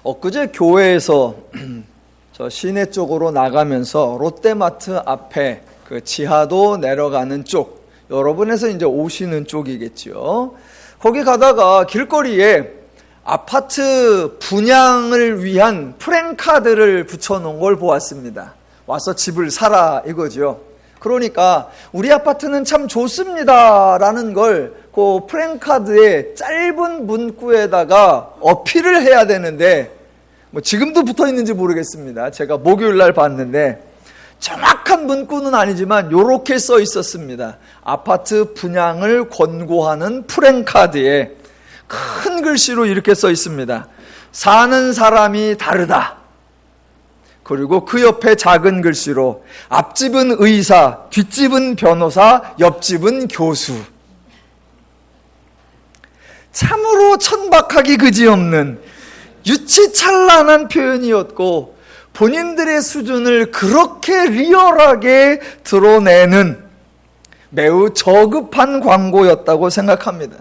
엊그제 교회에서 저 시내 쪽으로 나가면서 롯데마트 앞에 그 지하도 내려가는 쪽, 여러분에서 이제 오시는 쪽이겠죠. 거기 가다가 길거리에 아파트 분양을 위한 프랜카드를 붙여놓은 걸 보았습니다. 와서 집을 사라 이거죠. 그러니까 우리 아파트는 참 좋습니다 라는 걸 그 프랜카드의 짧은 문구에다가 어필을 해야 되는데, 뭐 지금도 붙어 있는지 모르겠습니다. 제가 목요일 날 봤는데 정확한 문구는 아니지만 이렇게 써 있었습니다. 아파트 분양을 권고하는 프랜카드에 큰 글씨로 이렇게 써 있습니다. 사는 사람이 다르다. 그리고 그 옆에 작은 글씨로 앞집은 의사, 뒷집은 변호사, 옆집은 교수. 참으로 천박하기 그지없는 유치찬란한 표현이었고, 본인들의 수준을 그렇게 리얼하게 드러내는 매우 저급한 광고였다고 생각합니다.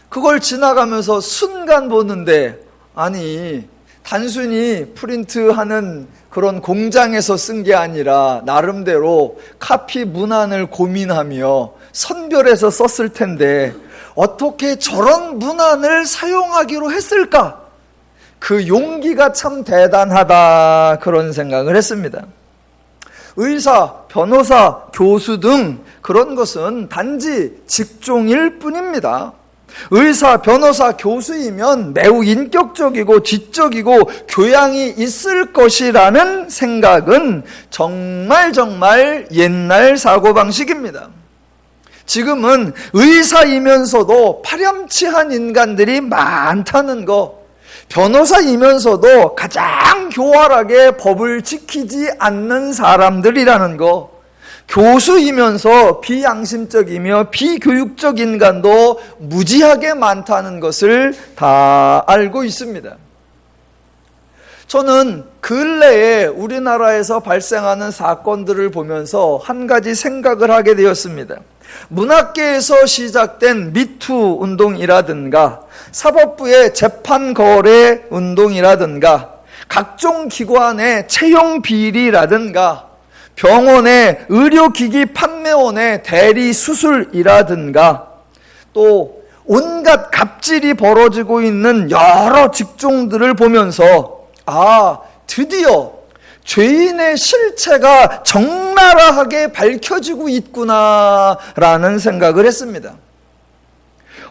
그걸 지나가면서 순간 보는데, 아니 단순히 프린트하는 그런 공장에서 쓴 게 아니라 나름대로 카피 문안을 고민하며 선별해서 썼을 텐데 어떻게 저런 문안을 사용하기로 했을까? 그 용기가 참 대단하다, 그런 생각을 했습니다. 의사, 변호사, 교수 등 그런 것은 단지 직종일 뿐입니다. 의사, 변호사, 교수이면 매우 인격적이고 지적이고 교양이 있을 것이라는 생각은 정말 옛날 사고방식입니다. 지금은 의사이면서도 파렴치한 인간들이 많다는 거, 변호사이면서도 가장 교활하게 법을 지키지 않는 사람들이라는 거, 교수이면서 비양심적이며 비교육적 인간도 무지하게 많다는 것을 다 알고 있습니다. 저는 근래에 우리나라에서 발생하는 사건들을 보면서 한 가지 생각을 하게 되었습니다. 문학계에서 시작된 미투 운동이라든가 사법부의 재판거래 운동이라든가 각종 기관의 채용 비리라든가 병원의 의료기기 판매원의 대리 수술이라든가 또 온갖 갑질이 벌어지고 있는 여러 직종들을 보면서 드디어 죄인의 실체가 적나라하게 밝혀지고 있구나라는 생각을 했습니다.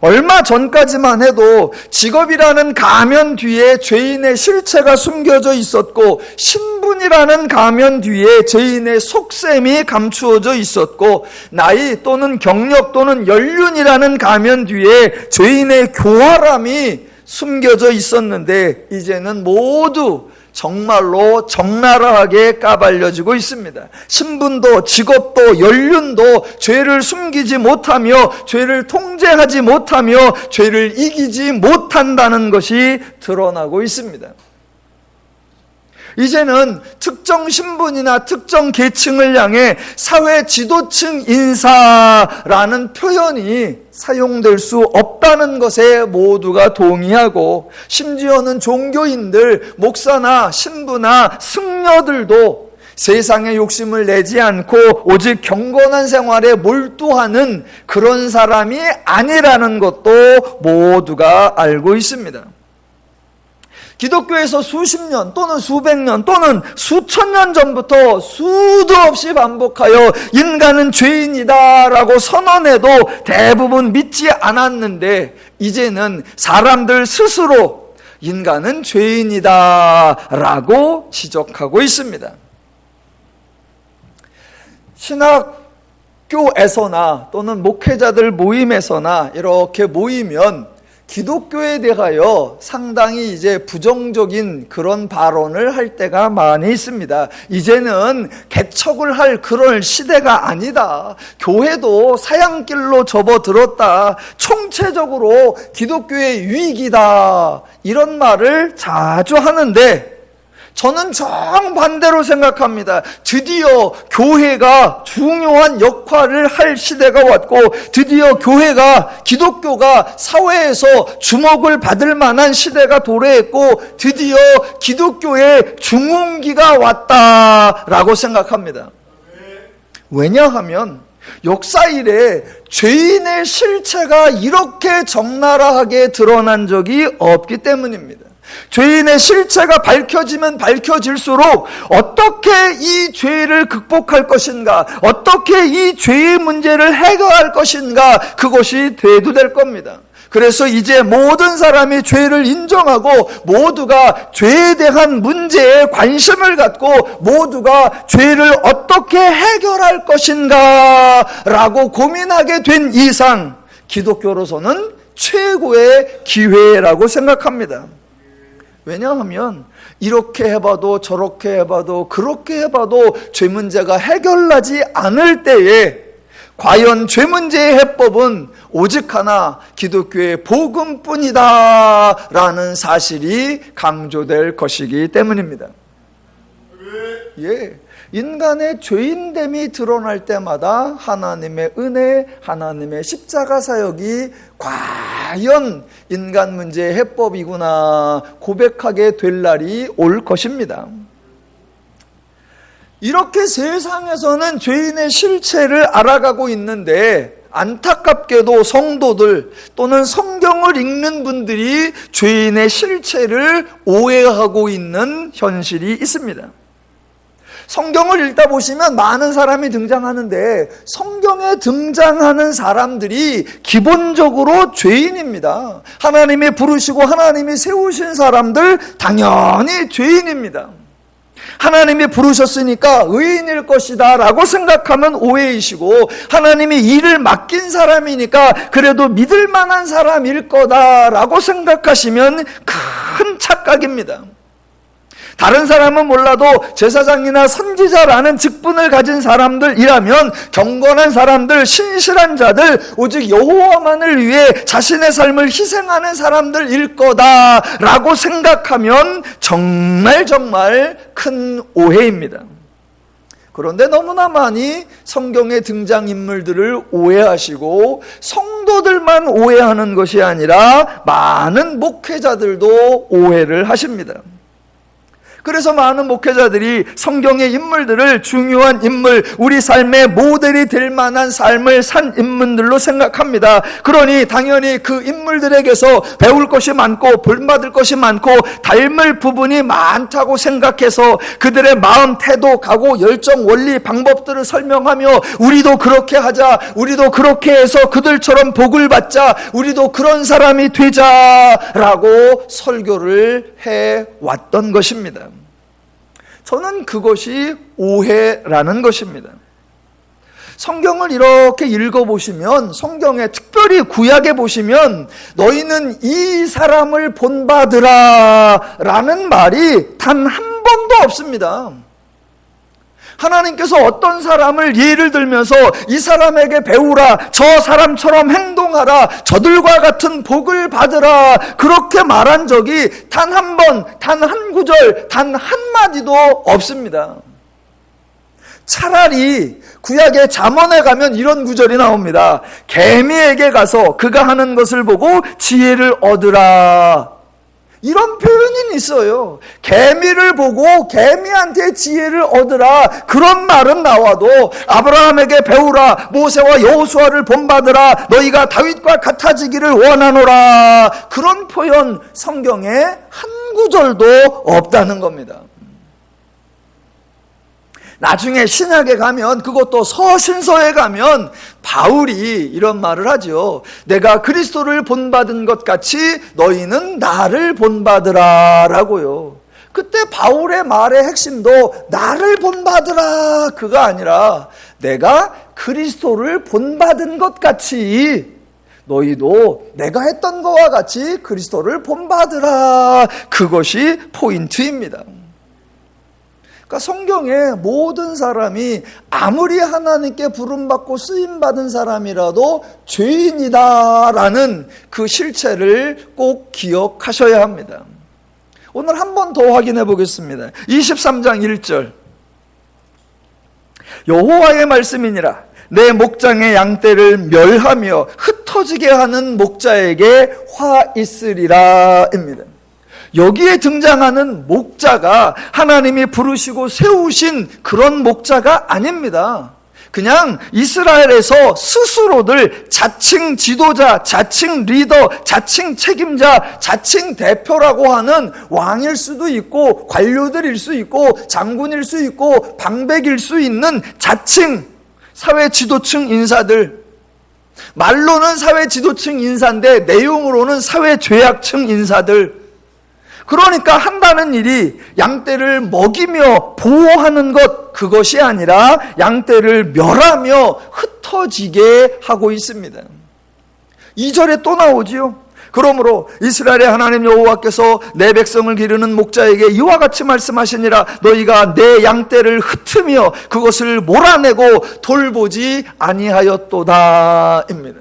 얼마 전까지만 해도 직업이라는 가면 뒤에 죄인의 실체가 숨겨져 있었고, 신분이라는 가면 뒤에 죄인의 속셈이 감추어져 있었고, 나이 또는 경력 또는 연륜이라는 가면 뒤에 죄인의 교활함이 숨겨져 있었는데, 이제는 모두 정말로 적나라하게 까발려지고 있습니다. 신분도 직업도 연륜도 죄를 숨기지 못하며 죄를 통제하지 못하며 죄를 이기지 못한다는 것이 드러나고 있습니다. 이제는 특정 신분이나 특정 계층을 향해 사회 지도층 인사라는 표현이 사용될 수 없다는 것에 모두가 동의하고, 심지어는 종교인들, 목사나 신부나 승려들도 세상의 욕심을 내지 않고 오직 경건한 생활에 몰두하는 그런 사람이 아니라는 것도 모두가 알고 있습니다. 기독교에서 수십 년 또는 수백 년 또는 수천 년 전부터 수도 없이 반복하여 인간은 죄인이다라고 선언해도 대부분 믿지 않았는데, 이제는 사람들 스스로 인간은 죄인이다라고 지적하고 있습니다. 신학교에서나 또는 목회자들 모임에서나 이렇게 모이면 기독교에 대하여 상당히 이제 부정적인 그런 발언을 할 때가 많이 있습니다. 이제는 개척을 할 그럴 시대가 아니다. 교회도 사양길로 접어들었다. 총체적으로 기독교의 유익이다. 이런 말을 자주 하는데, 저는 정반대로 생각합니다. 드디어 교회가 중요한 역할을 할 시대가 왔고, 드디어 교회가, 기독교가 사회에서 주목을 받을 만한 시대가 도래했고, 드디어 기독교의 중흥기가 왔다라고 생각합니다. 왜냐하면 역사 이래 죄인의 실체가 이렇게 적나라하게 드러난 적이 없기 때문입니다. 죄인의 실체가 밝혀지면 밝혀질수록 어떻게 이 죄를 극복할 것인가, 어떻게 이 죄의 문제를 해결할 것인가, 그것이 대두될 겁니다. 그래서 이제 모든 사람이 죄를 인정하고 모두가 죄에 대한 문제에 관심을 갖고 모두가 죄를 어떻게 해결할 것인가 라고 고민하게 된 이상, 기독교로서는 최고의 기회라고 생각합니다. 왜냐하면 이렇게 해봐도 저렇게 해봐도 그렇게 해봐도 죄 문제가 해결나지 않을 때에 과연 죄 문제의 해법은 오직 하나, 기독교의 복음뿐이다 라는 사실이 강조될 것이기 때문입니다. 예, 인간의 죄인됨이 드러날 때마다 하나님의 은혜, 하나님의 십자가 사역이 과연 인간 문제의 해법이구나 고백하게 될 날이 올 것입니다. 이렇게 세상에서는 죄인의 실체를 알아가고 있는데, 안타깝게도 성도들 또는 성경을 읽는 분들이 죄인의 실체를 오해하고 있는 현실이 있습니다. 성경을 읽다 보시면 많은 사람이 등장하는데, 성경에 등장하는 사람들이 기본적으로 죄인입니다. 하나님이 부르시고 하나님이 세우신 사람들 당연히 죄인입니다. 하나님이 부르셨으니까 의인일 것이다 라고 생각하면 오해이시고, 하나님이 일을 맡긴 사람이니까 그래도 믿을 만한 사람일 거다 라고 생각하시면 큰 착각입니다. 다른 사람은 몰라도 제사장이나 선지자라는 직분을 가진 사람들이라면 경건한 사람들, 신실한 자들, 오직 여호와만을 위해 자신의 삶을 희생하는 사람들일 거다라고 생각하면 정말 큰 오해입니다. 그런데 너무나 많이 성경의 등장인물들을 오해하시고 성도들만 오해하는 것이 아니라 많은 목회자들도 오해를 하십니다. 그래서 많은 목회자들이 성경의 인물들을 중요한 인물, 우리 삶의 모델이 될 만한 삶을 산 인물들로 생각합니다. 그러니 당연히 그 인물들에게서 배울 것이 많고 본받을 것이 많고 닮을 부분이 많다고 생각해서 그들의 마음, 태도, 각오, 열정, 원리, 방법들을 설명하며 우리도 그렇게 하자, 우리도 그렇게 해서 그들처럼 복을 받자, 우리도 그런 사람이 되자라고 설교를 해왔던 것입니다. 저는 그것이 오해라는 것입니다. 성경을 이렇게 읽어보시면, 성경에 특별히 구약에 보시면 너희는 이 사람을 본받으라 라는 말이 단 한 번도 없습니다. 하나님께서 어떤 사람을 예를 들면서 이 사람에게 배우라, 저 사람처럼 행동하라, 저들과 같은 복을 받으라 그렇게 말한 적이 단 한 번, 단 한 구절, 단 한마디도 없습니다. 차라리 구약의 잠언에 가면 이런 구절이 나옵니다. 개미에게 가서 그가 하는 것을 보고 지혜를 얻으라. 이런 표현이 있어요. 개미를 보고 개미한테 지혜를 얻으라 그런 말은 나와도 아브라함에게 배우라, 모세와 여호수아를 본받으라, 너희가 다윗과 같아지기를 원하노라 그런 표현 성경에 한 구절도 없다는 겁니다. 나중에 신약에 가면, 그것도 서신서에 가면 바울이 이런 말을 하죠. 내가 그리스도를 본받은 것 같이 너희는 나를 본받으라 라고요. 그때 바울의 말의 핵심도 나를 본받으라 그가 아니라 내가 그리스도를 본받은 것 같이 너희도 내가 했던 것과 같이 그리스도를 본받으라, 그것이 포인트입니다. 그러니까 성경에 모든 사람이 아무리 하나님께 부름받고 쓰임받은 사람이라도 죄인이다라는 그 실체를 꼭 기억하셔야 합니다. 오늘 한 번 더 확인해 보겠습니다. 23장 1절. 여호와의 말씀이니라. 내 목장의 양떼를 멸하며 흩어지게 하는 목자에게 화 있으리라 입니다. 여기에 등장하는 목자가 하나님이 부르시고 세우신 그런 목자가 아닙니다. 그냥 이스라엘에서 스스로들 자칭 지도자, 자칭 리더, 자칭 책임자, 자칭 대표라고 하는 왕일 수도 있고 관료들일 수 있고 장군일 수 있고 방백일 수 있는 자칭 사회 지도층 인사들, 말로는 사회 지도층 인사인데 내용으로는 사회 죄악층 인사들, 그러니까 한다는 일이 양떼를 먹이며 보호하는 것, 그것이 아니라 양떼를 멸하며 흩어지게 하고 있습니다. 2절에 또 나오지요. 그러므로 이스라엘의 하나님 여호와께서 내 백성을 기르는 목자에게 이와 같이 말씀하시니라. 너희가 내 양떼를 흩으며 그것을 몰아내고 돌보지 아니하였도다 입니다.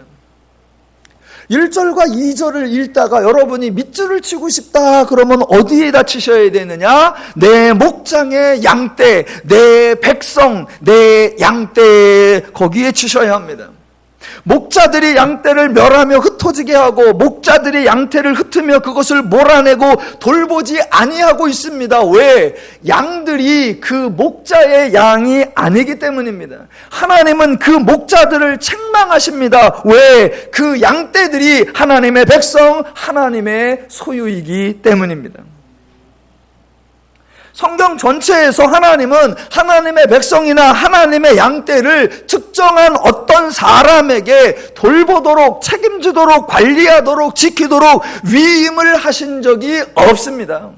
1절과 2절을 읽다가 여러분이 밑줄을 치고 싶다 그러면 어디에다 치셔야 되느냐? 내 목장의 양떼, 내 백성, 내 양떼, 거기에 치셔야 합니다. 목자들이 양떼를 멸하며 흩어지게 하고 목자들이 양떼를 흩으며 그것을 몰아내고 돌보지 아니하고 있습니다. 왜? 양들이 그 목자의 양이 아니기 때문입니다. 하나님은 그 목자들을 책망하십니다. 왜? 그 양떼들이 하나님의 백성, 하나님의 소유이기 때문입니다. 성경 전체에서 하나님은 하나님의 백성이나 하나님의 양떼를 특정한 어떤 사람에게 돌보도록, 책임지도록, 관리하도록, 지키도록 위임을 하신 적이 없습니다.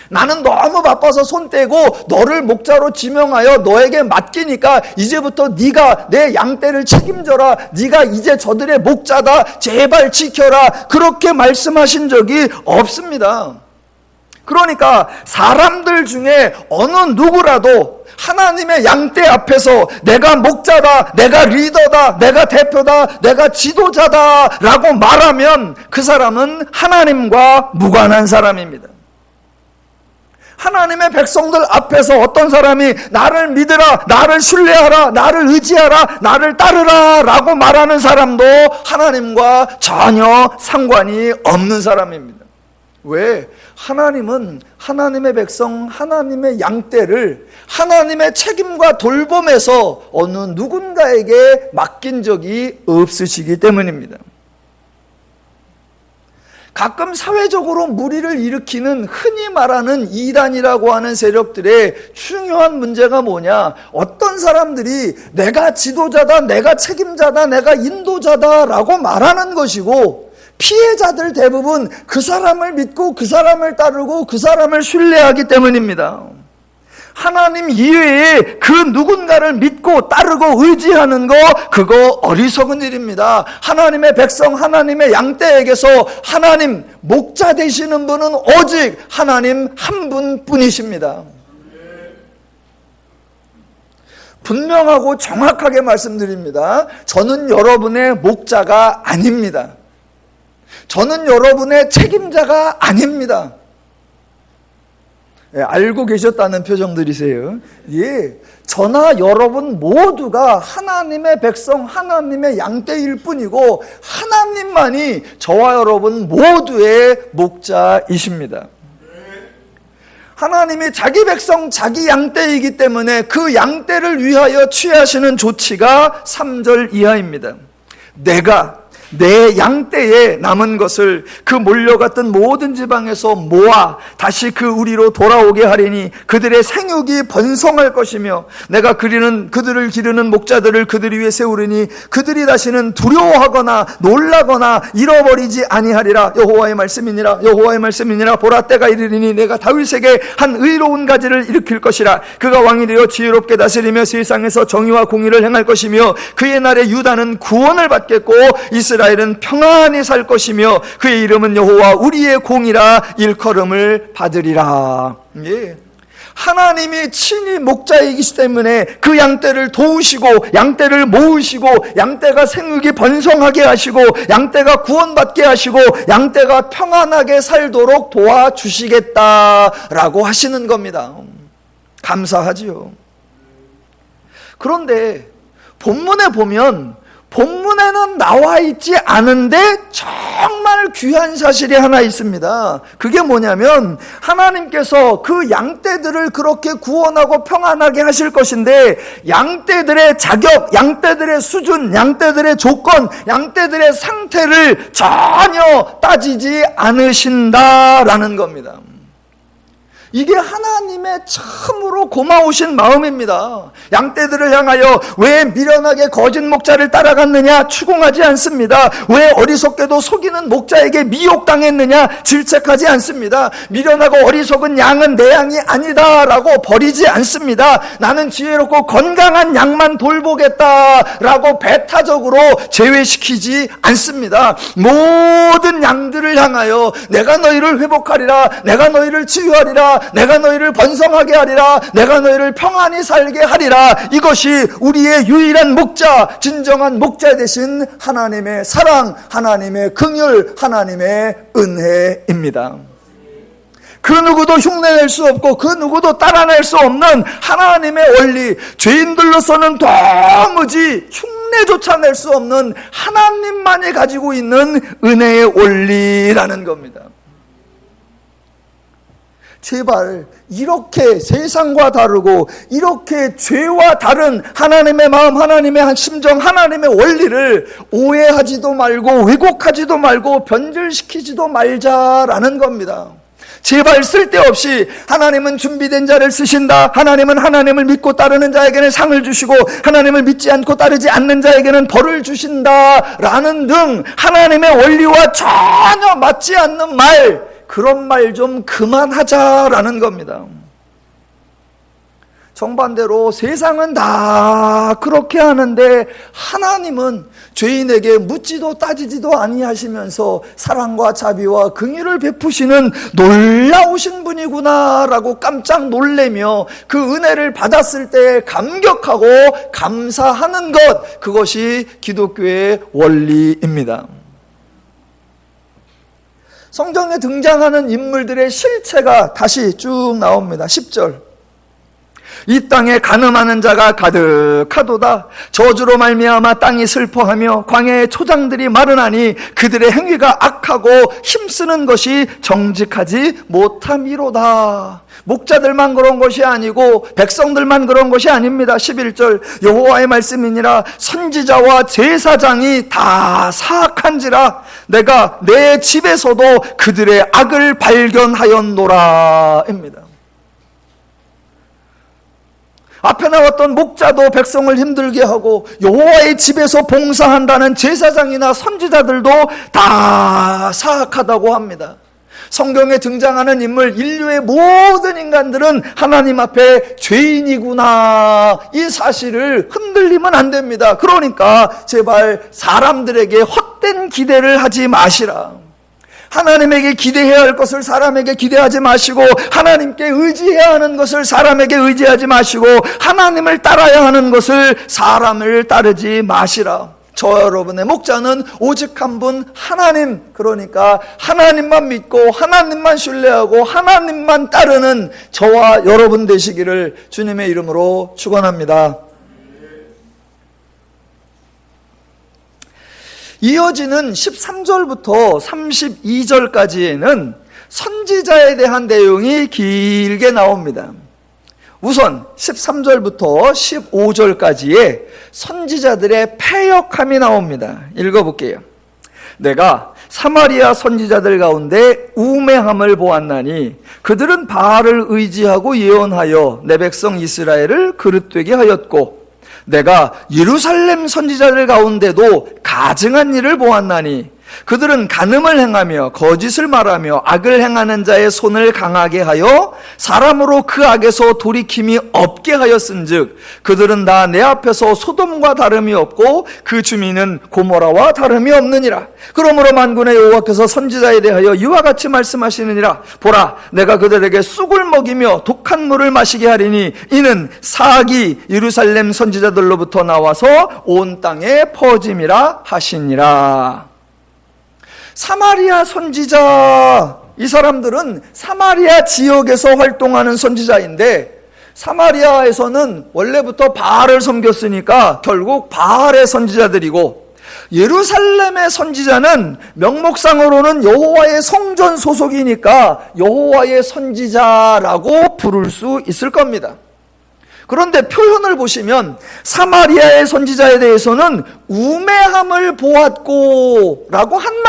나는 너무 바빠서 손 떼고 너를 목자로 지명하여 너에게 맡기니까 이제부터 네가 내 양떼를 책임져라, 네가 이제 저들의 목자다, 제발 지켜라, 그렇게 말씀하신 적이 없습니다. 그러니까 사람들 중에 어느 누구라도 하나님의 양떼 앞에서 내가 목자다, 내가 리더다, 내가 대표다, 내가 지도자다 라고 말하면 그 사람은 하나님과 무관한 사람입니다. 하나님의 백성들 앞에서 어떤 사람이 나를 믿으라, 나를 신뢰하라, 나를 의지하라, 나를 따르라 라고 말하는 사람도 하나님과 전혀 상관이 없는 사람입니다. 왜? 하나님은 하나님의 백성, 하나님의 양떼를 하나님의 책임과 돌봄에서 어느 누군가에게 맡긴 적이 없으시기 때문입니다. 가끔 사회적으로 무리를 일으키는 흔히 말하는 이단이라고 하는 세력들의 중요한 문제가 뭐냐? 어떤 사람들이 내가 지도자다, 내가 책임자다, 내가 인도자다 라고 말하는 것이고, 피해자들 대부분 그 사람을 믿고 그 사람을 따르고 그 사람을 신뢰하기 때문입니다. 하나님 이외에 그 누군가를 믿고 따르고 의지하는 거, 그거 어리석은 일입니다. 하나님의 백성, 하나님의 양떼에게서 하나님 목자 되시는 분은 오직 하나님 한 분뿐이십니다. 분명하고 정확하게 말씀드립니다. 저는 여러분의 목자가 아닙니다. 저는 여러분의 책임자가 아닙니다. 예, 알고 계셨다는 표정들이세요. 예, 저나 여러분 모두가 하나님의 백성, 하나님의 양떼일 뿐이고 하나님만이 저와 여러분 모두의 목자이십니다. 하나님이 자기 백성, 자기 양떼이기 때문에 그 양떼를 위하여 취하시는 조치가 3절 이하입니다. 내가 내 양떼에 남은 것을 그 몰려갔던 모든 지방에서 모아 다시 그 우리로 돌아오게 하리니 그들의 생육이 번성할 것이며 내가 그들을 기르는 목자들을 그들 위에 세우리니 그들이 다시는 두려워하거나 놀라거나 잃어버리지 아니하리라. 여호와의 말씀이니라. 여호와의 말씀이니라. 보라, 때가 이르리니 내가 다윗에게 한 의로운 가지를 일으킬 것이라. 그가 왕이 되어 지혜롭게 다스리며 세상에서 정의와 공의를 행할 것이며 그의 날에 유다는 구원을 받겠고 이스라엘은 평안히 살 것이며 그의 이름은 여호와 우리의 공이라 일컬음을 받으리라. 예. 하나님이 친히 목자이기 때문에 그 양떼를 도우시고 양떼를 모으시고 양떼가 생육이 번성하게 하시고 양떼가 구원받게 하시고 양떼가 평안하게 살도록 도와주시겠다라고 하시는 겁니다. 감사하지요. 그런데 본문에 보면 본문에는 나와 있지 않은데 정말 귀한 사실이 하나 있습니다. 그게 뭐냐면 하나님께서 그 양떼들을 그렇게 구원하고 평안하게 하실 것인데 양떼들의 자격, 양떼들의 수준, 양떼들의 조건, 양떼들의 상태를 전혀 따지지 않으신다라는 겁니다. 이게 하나님의 참으로 고마우신 마음입니다. 양떼들을 향하여 왜 미련하게 거짓 목자를 따라갔느냐 추궁하지 않습니다. 왜 어리석게도 속이는 목자에게 미혹당했느냐 질책하지 않습니다. 미련하고 어리석은 양은 내 양이 아니다라고 버리지 않습니다. 나는 지혜롭고 건강한 양만 돌보겠다라고 배타적으로 제외시키지 않습니다. 모든 양들을 향하여 내가 너희를 회복하리라, 내가 너희를 치유하리라, 내가 너희를 번성하게 하리라, 내가 너희를 평안히 살게 하리라. 이것이 우리의 유일한 목자, 진정한 목자 되신 하나님의 사랑, 하나님의 긍휼, 하나님의 은혜입니다. 그 누구도 흉내낼 수 없고 그 누구도 따라낼 수 없는 하나님의 원리, 죄인들로서는 도무지 흉내조차 낼 수 없는 하나님만이 가지고 있는 은혜의 원리라는 겁니다. 제발 이렇게 세상과 다르고 이렇게 죄와 다른 하나님의 마음, 하나님의 심정, 하나님의 원리를 오해하지도 말고 왜곡하지도 말고 변질시키지도 말자라는 겁니다. 제발 쓸데없이 하나님은 준비된 자를 쓰신다, 하나님은 하나님을 믿고 따르는 자에게는 상을 주시고 하나님을 믿지 않고 따르지 않는 자에게는 벌을 주신다라는 등 하나님의 원리와 전혀 맞지 않는 말, 그런 말 좀 그만하자라는 겁니다. 정반대로 세상은 다 그렇게 하는데 하나님은 죄인에게 묻지도 따지지도 아니하시면서 사랑과 자비와 긍휼을 베푸시는 놀라우신 분이구나라고 깜짝 놀래며 그 은혜를 받았을 때 감격하고 감사하는 것, 그것이 기독교의 원리입니다. 성경에 등장하는 인물들의 실체가 다시 쭉 나옵니다. 10절. 이 땅에 간음하는 자가 가득하도다. 저주로 말미암아 땅이 슬퍼하며 광야의 초장들이 마르나니 그들의 행위가 악하고 힘쓰는 것이 정직하지 못함이로다. 목자들만 그런 것이 아니고 백성들만 그런 것이 아닙니다. 11절. 여호와의 말씀이니라 선지자와 제사장이 다 사악한지라 내가 내 집에서도 그들의 악을 발견하였노라 입니다. 앞에 나왔던 목자도 백성을 힘들게 하고 여호와의 집에서 봉사한다는 제사장이나 선지자들도 다 사악하다고 합니다. 성경에 등장하는 인물, 인류의 모든 인간들은 하나님 앞에 죄인이구나, 이 사실을 흔들리면 안 됩니다. 그러니까 제발 사람들에게 헛된 기대를 하지 마시라. 하나님에게 기대해야 할 것을 사람에게 기대하지 마시고 하나님께 의지해야 하는 것을 사람에게 의지하지 마시고 하나님을 따라야 하는 것을 사람을 따르지 마시라. 저 여러분의 목자는 오직 한 분 하나님, 그러니까 하나님만 믿고 하나님만 신뢰하고 하나님만 따르는 저와 여러분 되시기를 주님의 이름으로 축원합니다. 이어지는 13절부터 32절까지에는 선지자에 대한 내용이 길게 나옵니다. 우선 13절부터 15절까지에 선지자들의 패역함이 나옵니다. 읽어볼게요. 내가 사마리아 선지자들 가운데 우매함을 보았나니 그들은 바알을 의지하고 예언하여 내 백성 이스라엘을 그릇되게 하였고 내가 예루살렘 선지자들 가운데도 가증한 일을 보았나니 그들은 간음을 행하며 거짓을 말하며 악을 행하는 자의 손을 강하게 하여 사람으로 그 악에서 돌이킴이 없게 하였은즉 그들은 다 내 앞에서 소돔과 다름이 없고 그 주민은 고모라와 다름이 없느니라. 그러므로 만군의 여호와께서 선지자에 대하여 이와 같이 말씀하시느니라. 보라, 내가 그들에게 쑥을 먹이며 독한 물을 마시게 하리니 이는 사악이 예루살렘 선지자들로부터 나와서 온 땅에 퍼짐이라 하시니라. 사마리아 선지자, 이 사람들은 사마리아 지역에서 활동하는 선지자인데, 사마리아에서는 원래부터 바알을 섬겼으니까 결국 바알의 선지자들이고, 예루살렘의 선지자는 명목상으로는 여호와의 성전 소속이니까 여호와의 선지자라고 부를 수 있을 겁니다. 그런데 표현을 보시면 사마리아의 선지자에 대해서는 우매함을 보았고 라고 한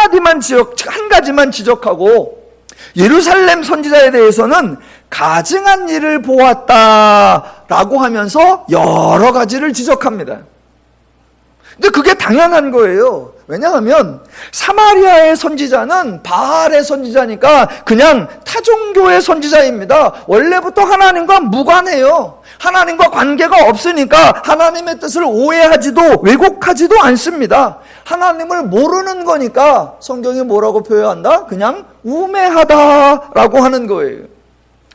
가지만 지적하고, 예루살렘 선지자에 대해서는 가증한 일을 보았다라고 하면서 여러 가지를 지적합니다. 근데 그게 당연한 거예요. 왜냐하면 사마리아의 선지자는 바알의 선지자니까 그냥 타종교의 선지자입니다. 원래부터 하나님과 무관해요. 하나님과 관계가 없으니까 하나님의 뜻을 오해하지도 왜곡하지도 않습니다. 하나님을 모르는 거니까 성경이 뭐라고 표현한다? 그냥 우매하다라고 하는 거예요.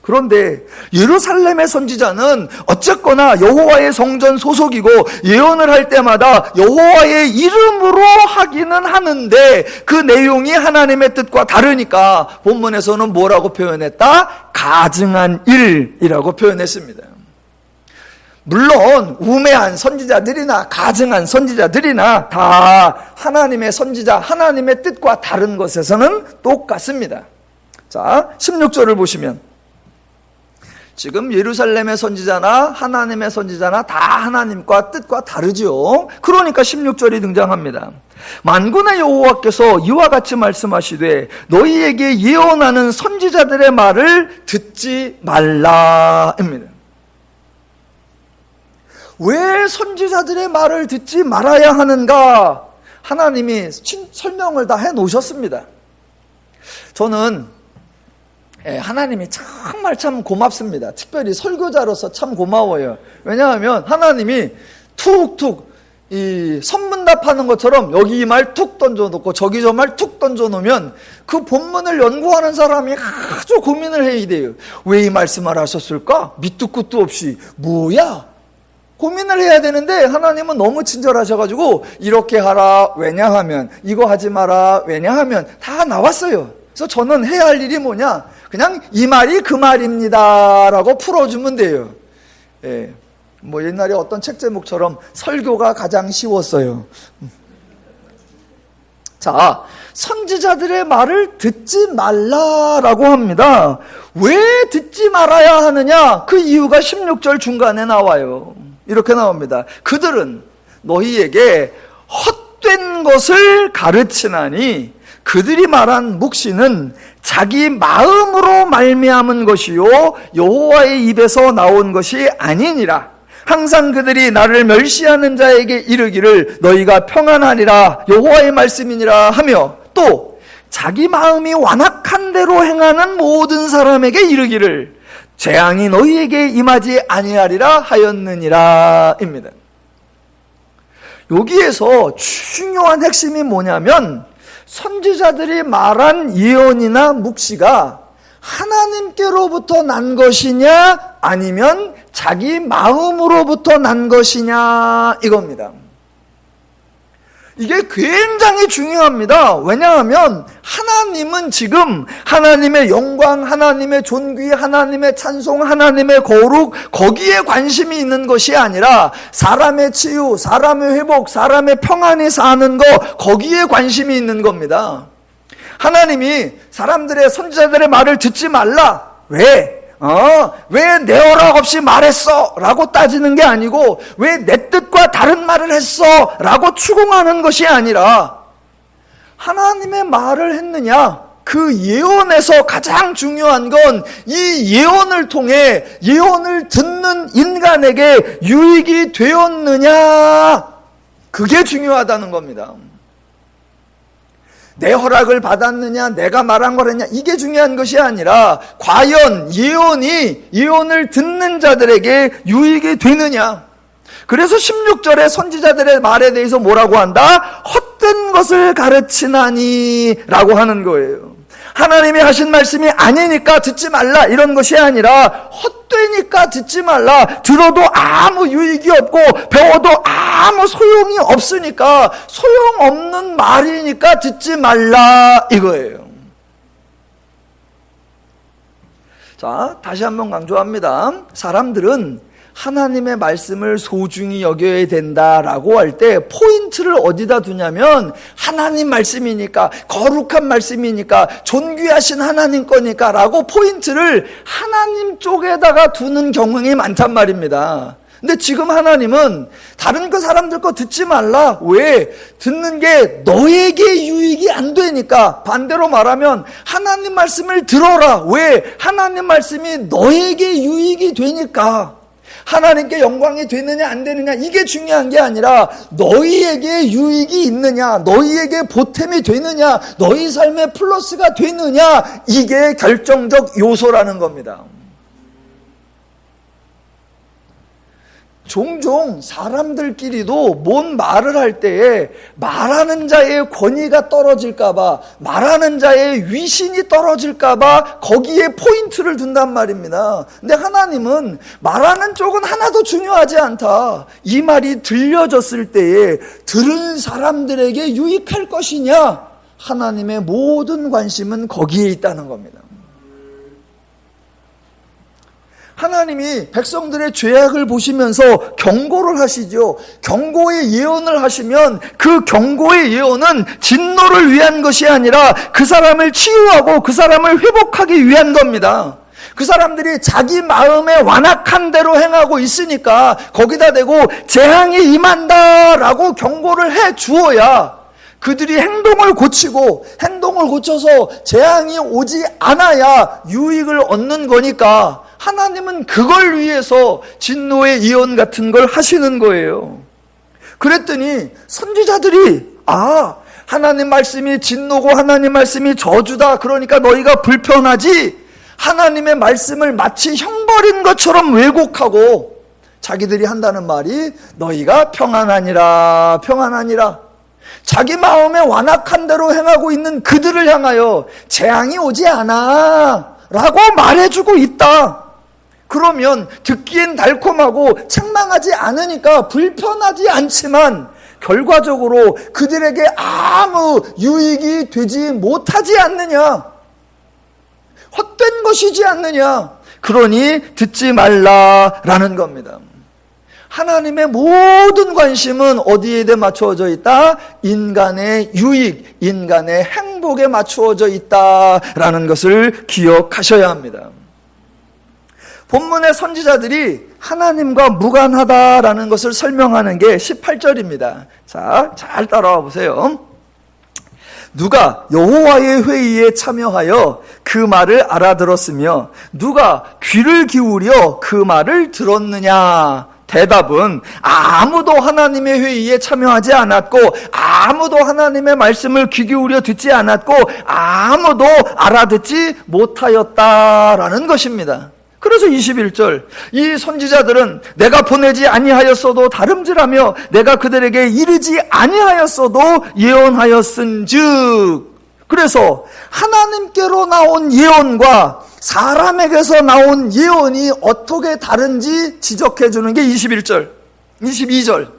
그런데 예루살렘의 선지자는 어쨌거나 여호와의 성전 소속이고 예언을 할 때마다 여호와의 이름으로 하기는 하는데 그 내용이 하나님의 뜻과 다르니까 본문에서는 뭐라고 표현했다? 가증한 일이라고 표현했습니다. 물론 우매한 선지자들이나 가증한 선지자들이나 다 하나님의 선지자, 하나님의 뜻과 다른 것에서는 똑같습니다. 자, 16절을 보시면 지금 예루살렘의 선지자나 하나님의 선지자나 다 하나님과 뜻과 다르죠. 그러니까 16절이 등장합니다. 만군의 여호와께서 이와 같이 말씀하시되 너희에게 예언하는 선지자들의 말을 듣지 말라입니다. 왜 선지자들의 말을 듣지 말아야 하는가? 하나님이 설명을 다 해놓으셨습니다. 저는 하나님이 정말 참 고맙습니다. 특별히 설교자로서 참 고마워요. 왜냐하면 하나님이 툭툭 이 선문답하는 것처럼 여기 이 말 툭 던져놓고 저기 저 말 툭 던져놓으면 그 본문을 연구하는 사람이 아주 고민을 해야 돼요. 왜 이 말씀을 하셨을까? 밑도 끝도 없이 뭐야? 고민을 해야 되는데 하나님은 너무 친절하셔가지고 이렇게 하라 왜냐하면, 이거 하지 마라 왜냐하면 다 나왔어요. 그래서 저는 해야 할 일이 뭐냐? 그냥 이 말이 그 말입니다 라고 풀어주면 돼요. 예. 뭐 옛날에 어떤 책 제목처럼 설교가 가장 쉬웠어요. 자, 선지자들의 말을 듣지 말라라고 합니다. 왜 듣지 말아야 하느냐? 그 이유가 16절 중간에 나와요. 이렇게 나옵니다. 그들은 너희에게 헛된 것을 가르치나니 그들이 말한 묵시는 자기 마음으로 말미암은 것이요 여호와의 입에서 나온 것이 아니니라. 항상 그들이 나를 멸시하는 자에게 이르기를 너희가 평안하리라 여호와의 말씀이니라 하며, 또 자기 마음이 완악한 대로 행하는 모든 사람에게 이르기를 재앙이 너희에게 임하지 아니하리라 하였느니라 입니다. 여기에서 중요한 핵심이 뭐냐면 선지자들이 말한 예언이나 묵시가 하나님께로부터 난 것이냐 아니면 자기 마음으로부터 난 것이냐 이겁니다. 이게 굉장히 중요합니다. 왜냐하면 하나님은 지금 하나님의 영광, 하나님의 존귀, 하나님의 찬송, 하나님의 거룩, 거기에 관심이 있는 것이 아니라 사람의 치유, 사람의 회복, 사람의 평안히 사는 거, 거기에 관심이 있는 겁니다. 하나님이 사람들의 선지자들의 말을 듣지 말라. 왜? 왜 내 허락 없이 말했어? 라고 따지는 게 아니고 왜 내 뜻과 다른 말을 했어? 라고 추궁하는 것이 아니라 하나님의 말을 했느냐? 그 예언에서 가장 중요한 건 이 예언을 통해 예언을 듣는 인간에게 유익이 되었느냐? 그게 중요하다는 겁니다. 내 허락을 받았느냐, 내가 말한 거랬냐, 이게 중요한 것이 아니라 과연 예언을 듣는 자들에게 유익이 되느냐. 그래서 16절에 선지자들의 말에 대해서 뭐라고 한다? 헛된 것을 가르치나니 라고 하는 거예요. 하나님이 하신 말씀이 아니니까 듣지 말라 이런 것이 아니라 헛되니까 듣지 말라. 들어도 아무 유익이 없고 배워도 아무 소용이 없으니까, 소용없는 말이니까 듣지 말라 이거예요. 자, 다시 한번 강조합니다. 사람들은 하나님의 말씀을 소중히 여겨야 된다라고 할 때 포인트를 어디다 두냐면, 하나님 말씀이니까, 거룩한 말씀이니까, 존귀하신 하나님 거니까 라고 포인트를 하나님 쪽에다가 두는 경향이 많단 말입니다. 근데 지금 하나님은 다른 그 사람들 거 듣지 말라. 왜? 듣는 게 너에게 유익이 안 되니까. 반대로 말하면 하나님 말씀을 들어라. 왜? 하나님 말씀이 너에게 유익이 되니까. 하나님께 영광이 되느냐 안 되느냐 이게 중요한 게 아니라 너희에게 유익이 있느냐, 너희에게 보탬이 되느냐, 너희 삶에 플러스가 되느냐, 이게 결정적 요소라는 겁니다. 종종 사람들끼리도 뭔 말을 할 때에 말하는 자의 권위가 떨어질까봐, 말하는 자의 위신이 떨어질까봐 거기에 포인트를 둔단 말입니다. 근데 하나님은 말하는 쪽은 하나도 중요하지 않다. 이 말이 들려졌을 때에 들은 사람들에게 유익할 것이냐, 하나님의 모든 관심은 거기에 있다는 겁니다. 하나님이 백성들의 죄악을 보시면서 경고를 하시죠. 경고의 예언을 하시면 그 경고의 예언은 진노를 위한 것이 아니라 그 사람을 치유하고 그 사람을 회복하기 위한 겁니다. 그 사람들이 자기 마음에 완악한 대로 행하고 있으니까 거기다 대고 재앙이 임한다라고 경고를 해 주어야 그들이 행동을 고치고, 행동을 고쳐서 재앙이 오지 않아야 유익을 얻는 거니까 하나님은 그걸 위해서 진노의 예언 같은 걸 하시는 거예요. 그랬더니 선지자들이 하나님 말씀이 진노고 하나님 말씀이 저주다, 그러니까 너희가 불편하지, 하나님의 말씀을 마치 형벌인 것처럼 왜곡하고 자기들이 한다는 말이 너희가 평안하니라, 평안하니라. 자기 마음에 완악한 대로 행하고 있는 그들을 향하여 재앙이 오지 않아 라고 말해주고 있다. 그러면 듣기엔 달콤하고 책망하지 않으니까 불편하지 않지만 결과적으로 그들에게 아무 유익이 되지 못하지 않느냐, 헛된 것이지 않느냐. 그러니 듣지 말라라는 겁니다. 하나님의 모든 관심은 어디에 맞추어져 있다? 인간의 유익, 인간의 행복에 맞추어져 있다라는 것을 기억하셔야 합니다. 본문의 선지자들이 하나님과 무관하다라는 것을 설명하는 게 18절입니다. 자, 잘 따라와 보세요. 누가 여호와의 회의에 참여하여 그 말을 알아들었으며 누가 귀를 기울여 그 말을 들었느냐? 대답은 아무도 하나님의 회의에 참여하지 않았고, 아무도 하나님의 말씀을 귀 기울여 듣지 않았고, 아무도 알아듣지 못하였다라는 것입니다. 그래서 21절, 이 선지자들은 내가 보내지 아니하였어도 다름질하며 내가 그들에게 이르지 아니하였어도 예언하였은즉, 그래서 하나님께로 나온 예언과 사람에게서 나온 예언이 어떻게 다른지 지적해 주는 게 21절, 22절.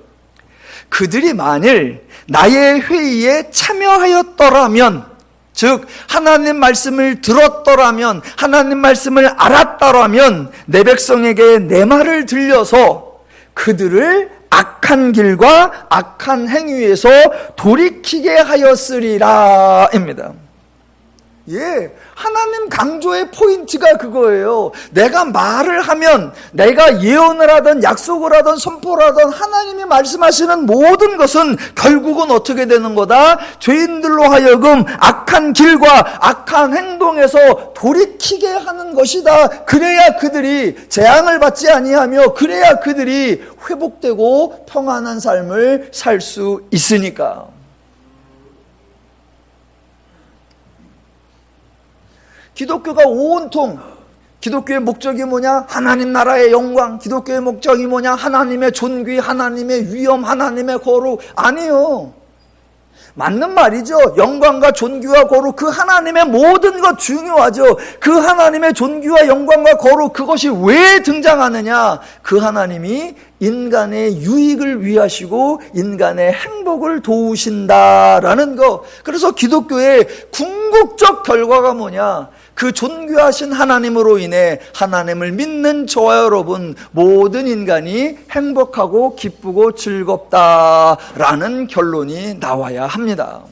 그들이 만일 나의 회의에 참여하였더라면, 즉 하나님 말씀을 들었더라면, 하나님 말씀을 알았더라면 내 백성에게 내 말을 들려서 그들을 악한 길과 악한 행위에서 돌이키게 하였으리라 입니다. 하나님 강조의 포인트가 그거예요. 내가 말을 하면, 내가 예언을 하든 약속을 하든 선포를 하든 하나님이 말씀하시는 모든 것은 결국은 어떻게 되는 거다? 죄인들로 하여금 악한 길과 악한 행동에서 돌이키게 하는 것이다. 그래야 그들이 재앙을 받지 아니하며, 그래야 그들이 회복되고 평안한 삶을 살 수 있으니까. 기독교가 온통 기독교의 목적이 뭐냐? 하나님 나라의 영광. 기독교의 목적이 뭐냐? 하나님의 존귀, 하나님의 위엄, 하나님의 거룩. 아니요. 맞는 말이죠. 영광과 존귀와 거룩, 그 하나님의 모든 것 중요하죠. 그 하나님의 존귀와 영광과 거룩, 그것이 왜 등장하느냐? 그 하나님이 인간의 유익을 위하시고 인간의 행복을 도우신다라는 것. 그래서 기독교의 궁극적 결과가 뭐냐? 그 존귀하신 하나님으로 인해 하나님을 믿는 저와 여러분 모든 인간이 행복하고 기쁘고 즐겁다라는 결론이 나와야 합니다.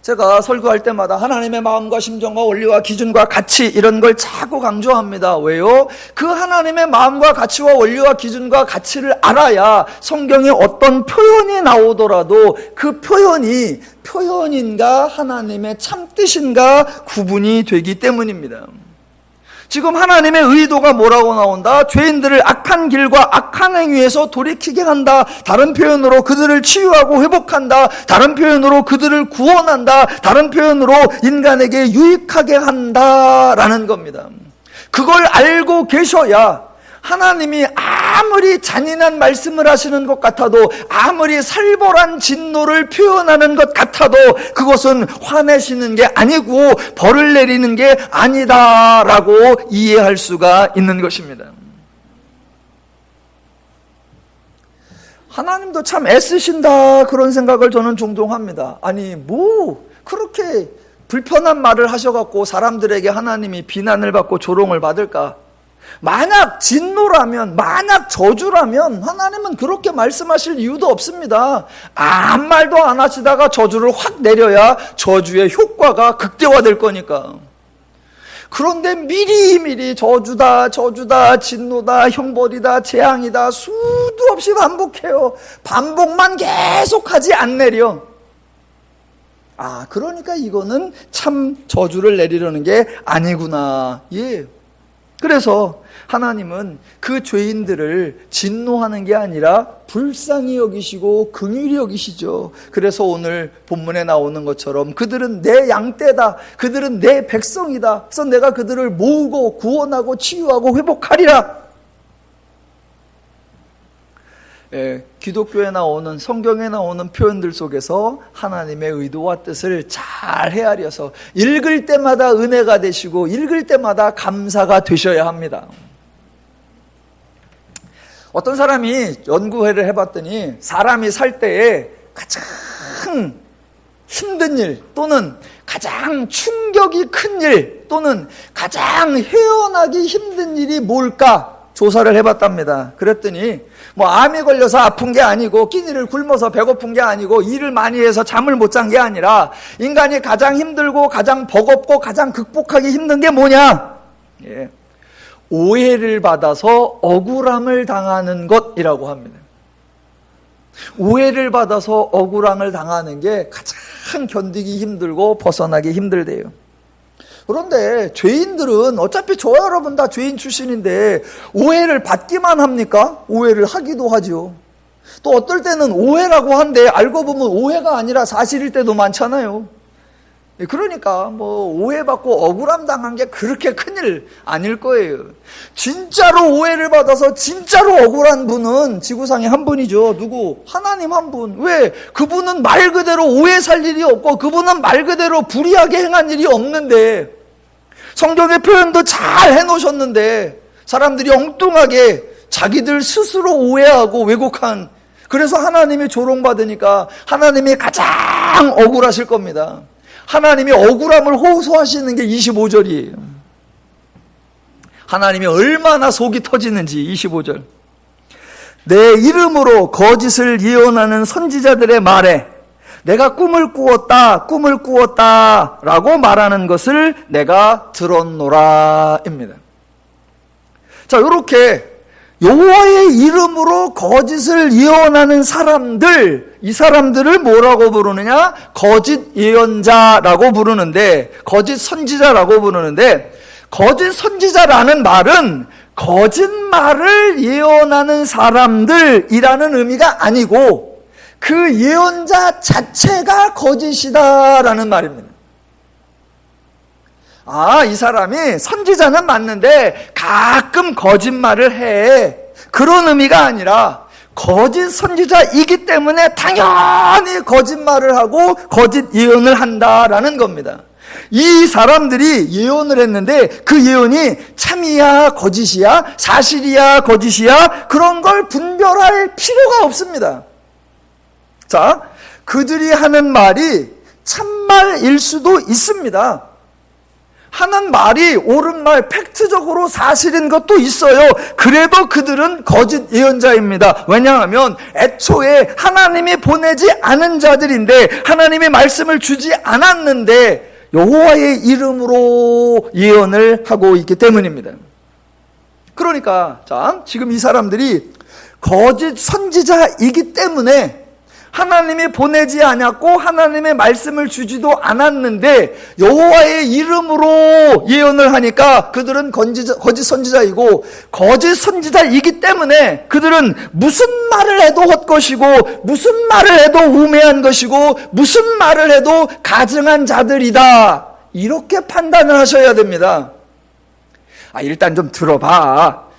제가 설교할 때마다 하나님의 마음과 심정과 원리와 기준과 가치 이런 걸 자꾸 강조합니다. 왜요? 그 하나님의 마음과 가치와 원리와 기준과 가치를 알아야 성경에 어떤 표현이 나오더라도 그 표현이 표현인가 하나님의 참뜻인가 구분이 되기 때문입니다. 지금 하나님의 의도가 뭐라고 나온다? 죄인들을 악한 길과 악한 행위에서 돌이키게 한다. 다른 표현으로 그들을 치유하고 회복한다. 다른 표현으로 그들을 구원한다. 다른 표현으로 인간에게 유익하게 한다라는 겁니다. 그걸 알고 계셔야 하나님이 아무리 잔인한 말씀을 하시는 것 같아도, 아무리 살벌한 진노를 표현하는 것 같아도 그것은 화내시는 게 아니고 벌을 내리는 게 아니다라고 이해할 수가 있는 것입니다. 하나님도 참 애쓰신다, 그런 생각을 저는 종종 합니다. 아니 뭐 그렇게 불편한 말을 하셔갖고 사람들에게 하나님이 비난을 받고 조롱을 받을까? 만약 진노라면, 만약 저주라면 하나님은 그렇게 말씀하실 이유도 없습니다. 아무 말도 안 하시다가 저주를 확 내려야 저주의 효과가 극대화될 거니까. 그런데 미리미리 저주다, 진노다, 형벌이다, 재앙이다 수도 없이 반복해요. 반복만 계속하지 안 내려. 그러니까 이거는 참 저주를 내리려는 게 아니구나. 예. 그래서 하나님은 그 죄인들을 진노하는 게 아니라 불쌍히 여기시고 긍휼히 여기시죠. 그래서 오늘 본문에 나오는 것처럼 그들은 내 양떼다, 그들은 내 백성이다, 그래서 내가 그들을 모으고 구원하고 치유하고 회복하리라. 기독교에 나오는, 성경에 나오는 표현들 속에서 하나님의 의도와 뜻을 잘 헤아려서 읽을 때마다 은혜가 되시고 읽을 때마다 감사가 되셔야 합니다. 어떤 사람이 연구회를 해봤더니 사람이 살 때에 가장 힘든 일 또는 가장 충격이 큰 일 또는 가장 헤어나기 힘든 일이 뭘까 조사를 해봤답니다. 그랬더니 암이 걸려서 아픈 게 아니고 끼니를 굶어서 배고픈 게 아니고 일을 많이 해서 잠을 못 잔 게 아니라 인간이 가장 힘들고 가장 버겁고 가장 극복하기 힘든 게 뭐냐? 오해를 받아서 억울함을 당하는 것이라고 합니다. 오해를 받아서 억울함을 당하는 게 가장 견디기 힘들고 벗어나기 힘들대요. 그런데 죄인들은 어차피 저와 여러분 다 죄인 출신인데 오해를 받기만 합니까? 오해를 하기도 하죠. 또 어떨 때는 오해라고 한데 알고 보면 오해가 아니라 사실일 때도 많잖아요. 그러니까 오해받고 억울함 당한 게 그렇게 큰일 아닐 거예요. 진짜로 오해를 받아서 진짜로 억울한 분은 지구상에 한 분이죠. 누구? 하나님 한 분. 왜? 그분은 말 그대로 오해 살 일이 없고 그분은 말 그대로 불의하게 행한 일이 없는데 성경의 표현도 잘 해놓으셨는데 사람들이 엉뚱하게 자기들 스스로 오해하고 왜곡한, 그래서 하나님이 조롱받으니까 하나님이 가장 억울하실 겁니다. 하나님이 억울함을 호소하시는 게 25절이에요. 하나님이 얼마나 속이 터지는지. 25절. 내 이름으로 거짓을 예언하는 선지자들의 말에 내가 꿈을 꾸었다 라고 말하는 것을 내가 들었노라 입니다. 자, 이렇게 여호와의 이름으로 거짓을 예언하는 사람들, 이 사람들을 뭐라고 부르느냐? 거짓 예언자라고 부르는데, 거짓 선지자라고 부르는데, 거짓 선지자라는 말은 거짓말을 예언하는 사람들이라는 의미가 아니고 그 예언자 자체가 거짓이다라는 말입니다. 이 사람이 선지자는 맞는데 가끔 거짓말을 해. 그런 의미가 아니라 거짓 선지자이기 때문에 당연히 거짓말을 하고 거짓 예언을 한다라는 겁니다. 이 사람들이 예언을 했는데 그 예언이 참이야 거짓이야 사실이야 거짓이야 그런 걸 분별할 필요가 없습니다. 자, 그들이 하는 말이 참말일 수도 있습니다. 하는 말이 옳은 말, 팩트적으로 사실인 것도 있어요. 그래도 그들은 거짓 예언자입니다. 왜냐하면 애초에 하나님이 보내지 않은 자들인데 하나님의 말씀을 주지 않았는데 여호와의 이름으로 예언을 하고 있기 때문입니다. 그러니까 자, 지금 이 사람들이 거짓 선지자이기 때문에 하나님이 보내지 않았고 하나님의 말씀을 주지도 않았는데 여호와의 이름으로 예언을 하니까 그들은 거짓 선지자이고 거짓 선지자이기 때문에 그들은 무슨 말을 해도 헛것이고 무슨 말을 해도 우매한 것이고 무슨 말을 해도 가증한 자들이다. 이렇게 판단을 하셔야 됩니다. 일단 좀 들어봐.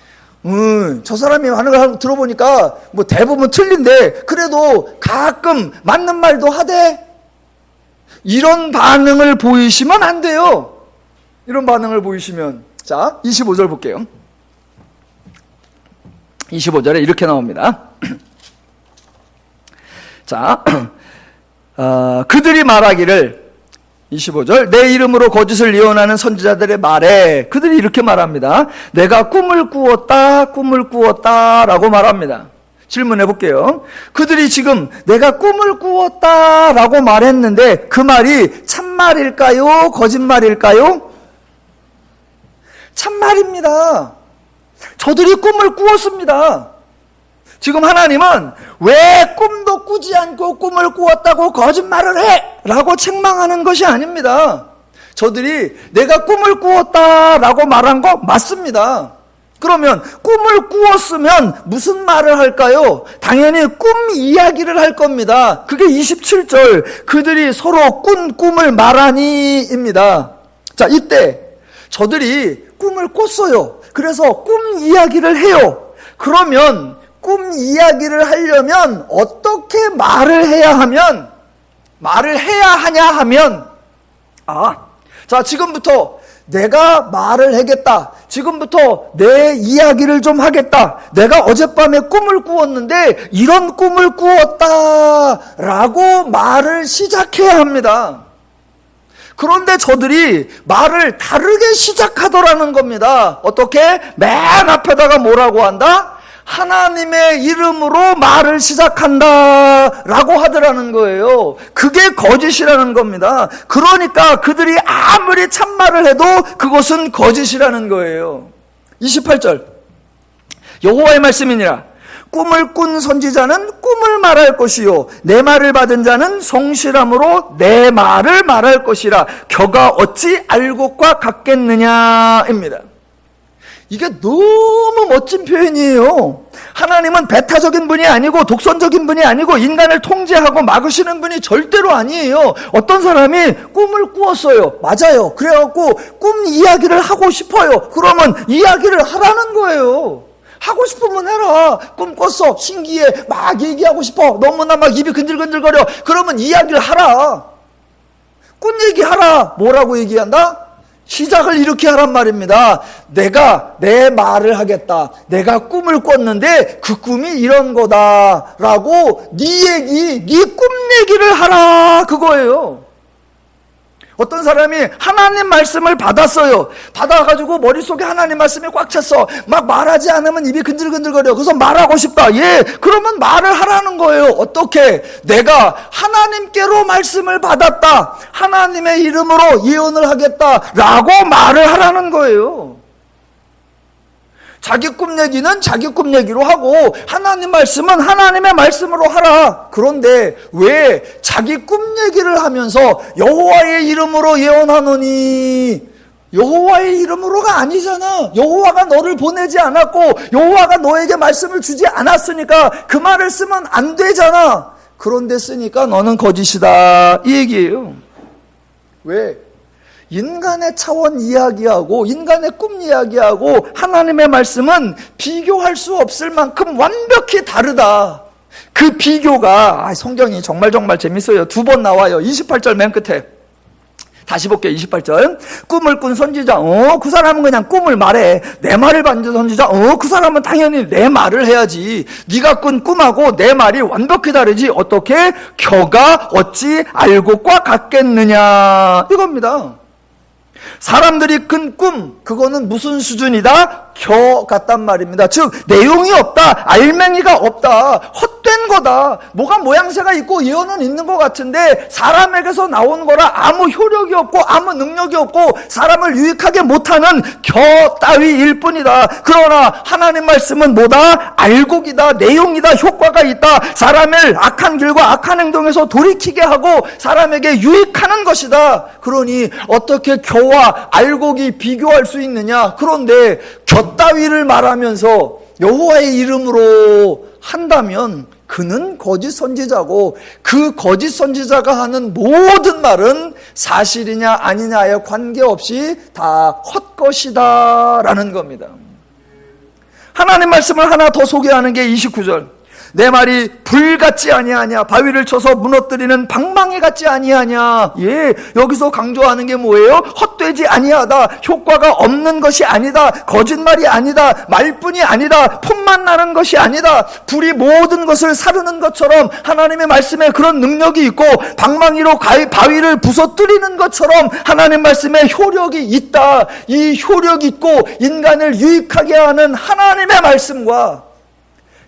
저 사람이 하는 걸 들어보니까 뭐 대부분 틀린데 그래도 가끔 맞는 말도 하대. 이런 반응을 보이시면 안 돼요. 이런 반응을 보이시면. 자, 25절 볼게요. 25절에 이렇게 나옵니다. 자, 그들이 말하기를 25절 내 이름으로 거짓을 예언하는 선지자들의 말에 그들이 이렇게 말합니다. 내가 꿈을 꾸었다 라고 말합니다. 질문해 볼게요. 그들이 지금 내가 꿈을 꾸었다 라고 말했는데 그 말이 참말일까요? 거짓말일까요? 참말입니다. 저들이 꿈을 꾸었습니다. 지금 하나님은 왜 꿈도 꾸지 않고 꿈을 꾸었다고 거짓말을 해? 라고 책망하는 것이 아닙니다. 저들이 내가 꿈을 꾸었다라고 말한 거 맞습니다. 그러면 꿈을 꾸었으면 무슨 말을 할까요? 당연히 꿈 이야기를 할 겁니다. 그게 27절 그들이 서로 꾼 꿈을 말하니입니다. 자, 이때 저들이 꿈을 꿨어요. 그래서 꿈 이야기를 해요. 그러면 꿈 이야기를 하려면 어떻게 말을 해야 하면 자, 지금부터 내가 말을 하겠다. 지금부터 내 이야기를 좀 하겠다. 내가 어젯밤에 꿈을 꾸었는데 이런 꿈을 꾸었다라고 말을 시작해야 합니다. 그런데 저들이 말을 다르게 시작하더라는 겁니다. 어떻게? 맨 앞에다가 뭐라고 한다? 하나님의 이름으로 말을 시작한다라고 하더라는 거예요. 그게 거짓이라는 겁니다. 그러니까 그들이 아무리 참말을 해도 그것은 거짓이라는 거예요. 28절 여호와의 말씀이니라 꿈을 꾼 선지자는 꿈을 말할 것이요 내 말을 받은 자는 성실함으로 내 말을 말할 것이라 겨가 어찌 알곡과 같겠느냐입니다. 이게 너무 멋진 표현이에요. 하나님은 배타적인 분이 아니고 독선적인 분이 아니고 인간을 통제하고 막으시는 분이 절대로 아니에요. 어떤 사람이 꿈을 꾸었어요. 맞아요. 그래갖고 꿈 이야기를 하고 싶어요. 그러면 이야기를 하라는 거예요. 하고 싶으면 해라. 꿈 꿨어. 신기해. 막 얘기하고 싶어. 너무나 막 입이 근질근질거려. 그러면 이야기를 하라. 꿈 얘기하라. 뭐라고 얘기한다? 시작을 이렇게 하란 말입니다. 내가 내 말을 하겠다. 내가 꿈을 꿨는데 그 꿈이 이런 거다라고 네 얘기, 네 꿈 얘기를 하라 그거예요. 어떤 사람이 하나님 말씀을 받았어요. 받아가지고 머릿속에 하나님 말씀이 꽉 찼어. 막 말하지 않으면 입이 근질근질거려. 그래서 말하고 싶다. 그러면 말을 하라는 거예요. 어떻게? 내가 하나님께로 말씀을 받았다. 하나님의 이름으로 예언을 하겠다라고 말을 하라는 거예요. 자기 꿈 얘기는 자기 꿈 얘기로 하고 하나님 말씀은 하나님의 말씀으로 하라. 그런데 왜 자기 꿈 얘기를 하면서 여호와의 이름으로 예언하노니? 여호와의 이름으로가 아니잖아. 여호와가 너를 보내지 않았고 여호와가 너에게 말씀을 주지 않았으니까 그 말을 쓰면 안 되잖아. 그런데 쓰니까 너는 거짓이다 이 얘기예요. 왜? 인간의 차원 이야기하고 인간의 꿈 이야기하고 하나님의 말씀은 비교할 수 없을 만큼 완벽히 다르다. 그 비교가 성경이 정말 재밌어요. 2번 나와요. 28절 맨 끝에. 다시 볼게요. 28절. 꿈을 꾼 선지자. 그 사람은 그냥 꿈을 말해. 내 말을 받는 선지자. 그 사람은 당연히 내 말을 해야지. 네가 꾼 꿈하고 내 말이 완벽히 다르지. 어떻게? 겨가 어찌 알곡과 같겠느냐. 이겁니다. 사람들이 꾼 꿈, 그거는 무슨 수준이다? 겨 같단 말입니다. 즉 내용이 없다, 알맹이가 없다, 헛된 거다. 뭐가 모양새가 있고 예언은 있는 것 같은데 사람에게서 나온 거라 아무 효력이 없고 아무 능력이 없고 사람을 유익하게 못하는 겨 따위일 뿐이다. 그러나 하나님 말씀은 뭐다? 알곡이다, 내용이다, 효과가 있다. 사람을 악한 길과 악한 행동에서 돌이키게 하고 사람에게 유익하는 것이다. 그러니 어떻게 겨와 알곡이 비교할 수 있느냐? 그런데 겨 따위를 말하면서 여호와의 이름으로 한다면 그는 거짓 선지자고 그 거짓 선지자가 하는 모든 말은 사실이냐 아니냐에 관계없이 다 헛것이다 라는 겁니다. 하나님 말씀을 하나 더 소개하는 게 29절. 내 말이 불같지 아니하냐, 바위를 쳐서 무너뜨리는 방망이 같지 아니하냐. 예, 여기서 강조하는 게 뭐예요? 헛되지 아니하다, 효과가 없는 것이 아니다, 거짓말이 아니다, 말뿐이 아니다, 폼만 나는 것이 아니다. 불이 모든 것을 사르는 것처럼 하나님의 말씀에 그런 능력이 있고 방망이로 바위를 부서뜨리는 것처럼 하나님 말씀에 효력이 있다. 이 효력 있고 인간을 유익하게 하는 하나님의 말씀과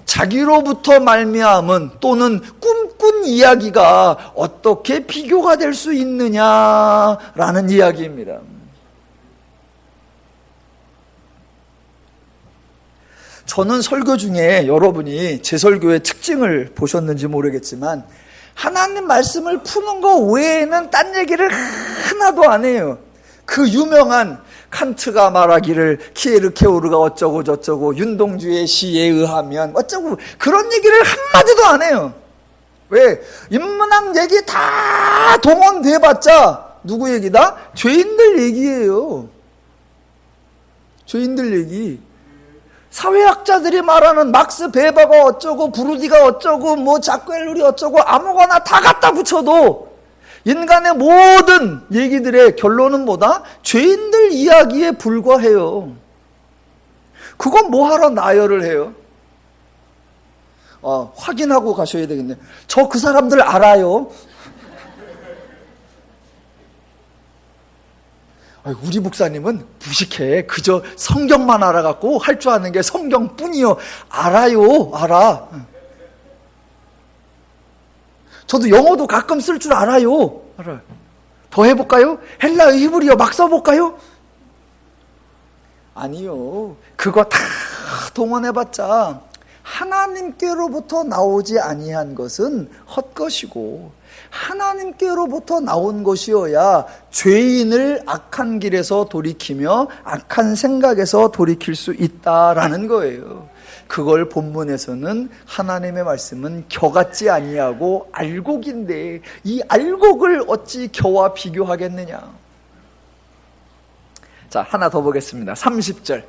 자기로부터 말미암은 또는 꿈꾼 이야기가 어떻게 비교가 될 수 있느냐라는 이야기입니다. 저는 설교 중에 여러분이 제 설교의 특징을 보셨는지 모르겠지만 하나님 말씀을 푸는 거 외에는 딴 얘기를 하나도 안 해요. 그 유명한 칸트가 말하기를 키에르케오르가 어쩌고 저쩌고 윤동주의 시에 의하면 어쩌고 그런 얘기를 한마디도 안 해요. 왜? 인문학 얘기 다 동원돼봤자 누구 얘기다? 죄인들 얘기예요. 죄인들 얘기. 사회학자들이 말하는 막스 베버가 어쩌고 브루디가 어쩌고 뭐 자크엘룰이 어쩌고 아무거나 다 갖다 붙여도 인간의 모든 얘기들의 결론은 뭐다? 죄인들 이야기에 불과해요. 그건 뭐하러 나열을 해요? 확인하고 가셔야 되겠네요. 저 그 사람들 알아요. 우리 목사님은 무식해. 그저 성경만 알아갖고 할 줄 아는 게 성경뿐이요. 알아요. 알아. 저도 영어도 가끔 쓸 줄 알아요. 알아요. 더 해볼까요? 헬라어, 히브리어 막 써볼까요? 아니요. 그거 다 동원해봤자 하나님께로부터 나오지 아니한 것은 헛것이고 하나님께로부터 나온 것이어야 죄인을 악한 길에서 돌이키며 악한 생각에서 돌이킬 수 있다라는 거예요. 그걸 본문에서는 하나님의 말씀은 겨 같지 아니하고 알곡인데 이 알곡을 어찌 겨와 비교하겠느냐. 자, 하나 더 보겠습니다. 30절.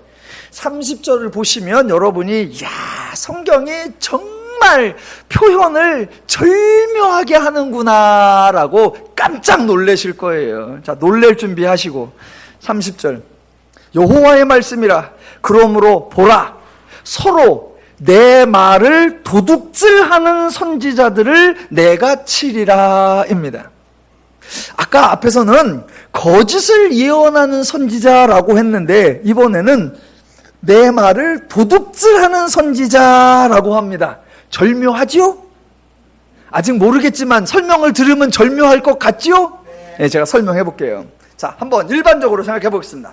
30절을 보시면 여러분이 성경이 정말 표현을 절묘하게 하는구나 라고 깜짝 놀라실 거예요. 자, 놀랄 준비하시고 30절. 여호와의 말씀이라. 그러므로 보라, 서로 내 말을 도둑질하는 선지자들을 내가 치리라 입니다. 아까 앞에서는 거짓을 예언하는 선지자라고 했는데 이번에는 내 말을 도둑질하는 선지자라고 합니다. 절묘하지요? 아직 모르겠지만 설명을 들으면 절묘할 것 같지요? 네, 제가 설명해 볼게요. 자, 한번 일반적으로 생각해 보겠습니다.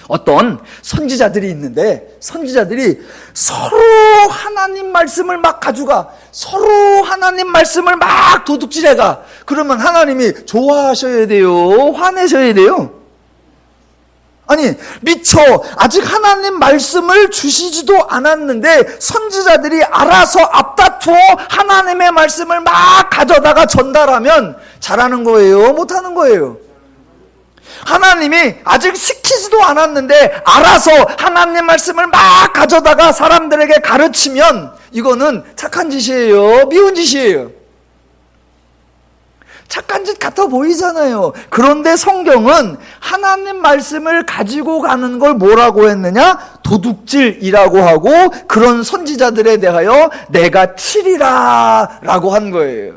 어떤 선지자들이 있는데 선지자들이 서로 하나님 말씀을 막 가져가, 서로 하나님 말씀을 막 도둑질해가. 그러면 하나님이 좋아하셔야 돼요? 화내셔야 돼요? 아니, 미처 아직 하나님 말씀을 주시지도 않았는데 선지자들이 알아서 앞다투어 하나님의 말씀을 막 가져다가 전달하면 잘하는 거예요? 못하는 거예요? 하나님이 아직 시키지도 않았는데 알아서 하나님 말씀을 막 가져다가 사람들에게 가르치면 이거는 착한 짓이에요? 미운 짓이에요? 착한 짓 같아 보이잖아요. 그런데 성경은 하나님 말씀을 가지고 가는 걸 뭐라고 했느냐? 도둑질이라고 하고 그런 선지자들에 대하여 내가 치리라 라고 한 거예요.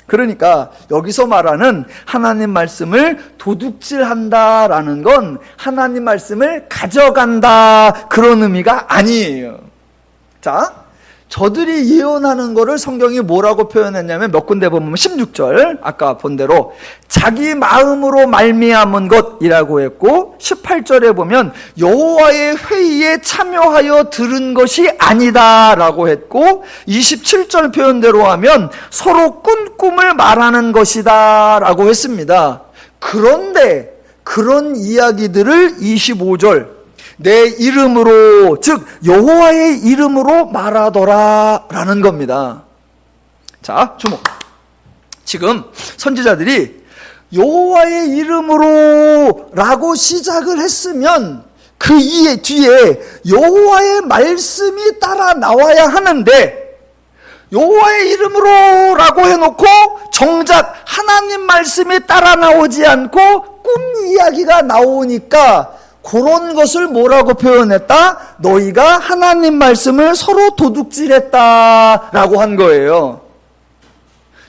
그러니까 여기서 말하는 하나님 말씀을 도둑질한다라는 건 하나님 말씀을 가져간다 그런 의미가 아니에요. 자, 저들이 예언하는 거를 성경이 뭐라고 표현했냐면 몇 군데 보면 16절 아까 본 대로 자기 마음으로 말미암은 것이라고 했고 18절에 보면 여호와의 회의에 참여하여 들은 것이 아니다 라고 했고 27절 표현대로 하면 서로 꾼 꿈을 말하는 것이다 라고 했습니다. 그런데 그런 이야기들을 25절 내 이름으로 즉 여호와의 이름으로 말하더라 라는 겁니다. 자, 주목. 지금 선지자들이 여호와의 이름으로 라고 시작을 했으면 그 뒤에 여호와의 말씀이 따라 나와야 하는데 여호와의 이름으로 라고 해놓고 정작 하나님 말씀이 따라 나오지 않고 꿈 이야기가 나오니까 그런 것을 뭐라고 표현했다? 너희가 하나님 말씀을 서로 도둑질했다 라고 한 거예요.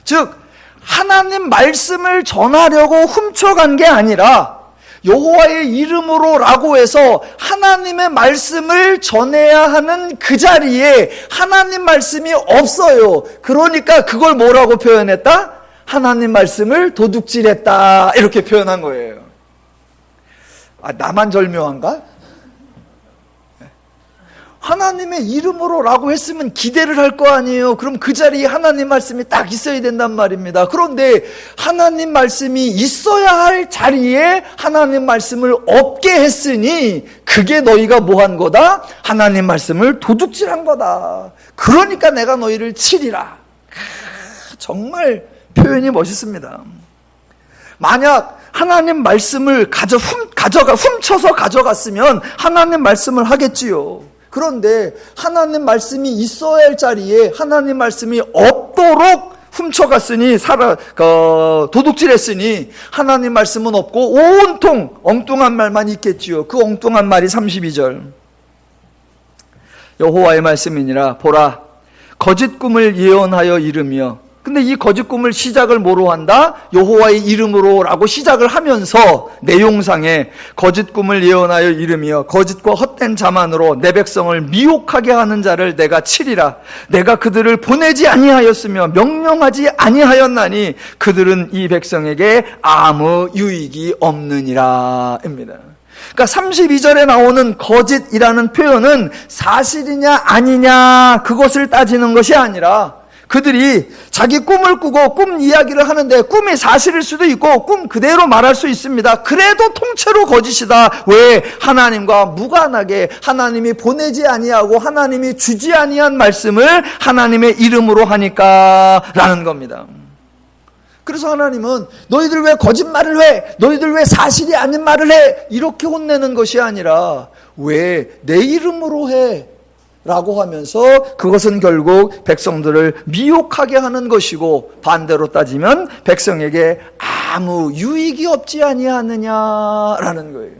즉 하나님 말씀을 전하려고 훔쳐간 게 아니라 여호와의 이름으로 라고 해서 하나님의 말씀을 전해야 하는 그 자리에 하나님 말씀이 없어요. 그러니까 그걸 뭐라고 표현했다? 하나님 말씀을 도둑질했다 이렇게 표현한 거예요. 아, 나만 절묘한가? 하나님의 이름으로 라고 했으면 기대를 할 거 아니에요. 그럼 그 자리에 하나님 말씀이 딱 있어야 된단 말입니다. 그런데 하나님 말씀이 있어야 할 자리에 하나님 말씀을 없게 했으니 그게 너희가 뭐 한 거다? 하나님 말씀을 도둑질한 거다. 그러니까 내가 너희를 치리라. 정말 표현이 멋있습니다. 만약 하나님 말씀을 훔쳐서 가져갔으면 하나님 말씀을 하겠지요. 그런데 하나님 말씀이 있어야 할 자리에 하나님 말씀이 없도록 훔쳐갔으니 도둑질했으니 하나님 말씀은 없고 온통 엉뚱한 말만 있겠지요. 그 엉뚱한 말이 32절 여호와의 말씀이니라 보라 거짓 꿈을 예언하여 이르며 근데 이 거짓 꿈을 시작을 뭐로 한다? 여호와의 이름으로 라고 시작을 하면서 내용상에 거짓 꿈을 예언하여 이르며 거짓과 헛된 자만으로 내 백성을 미혹하게 하는 자를 내가 치리라. 내가 그들을 보내지 아니하였으며 명령하지 아니하였나니 그들은 이 백성에게 아무 유익이 없느니라 입니다. 그러니까 32절에 나오는 거짓이라는 표현은 사실이냐 아니냐 그것을 따지는 것이 아니라 그들이 자기 꿈을 꾸고 꿈 이야기를 하는데 꿈이 사실일 수도 있고 꿈 그대로 말할 수 있습니다. 그래도 통째로 거짓이다. 왜? 하나님과 무관하게 하나님이 보내지 아니하고 하나님이 주지 아니한 말씀을 하나님의 이름으로 하니까 라는 겁니다. 그래서 하나님은 너희들 왜 거짓말을 해? 너희들 왜 사실이 아닌 말을 해? 이렇게 혼내는 것이 아니라 왜 내 이름으로 해? 라고 하면서 그것은 결국 백성들을 미혹하게 하는 것이고 반대로 따지면 백성에게 아무 유익이 없지 아니하느냐라는 거예요.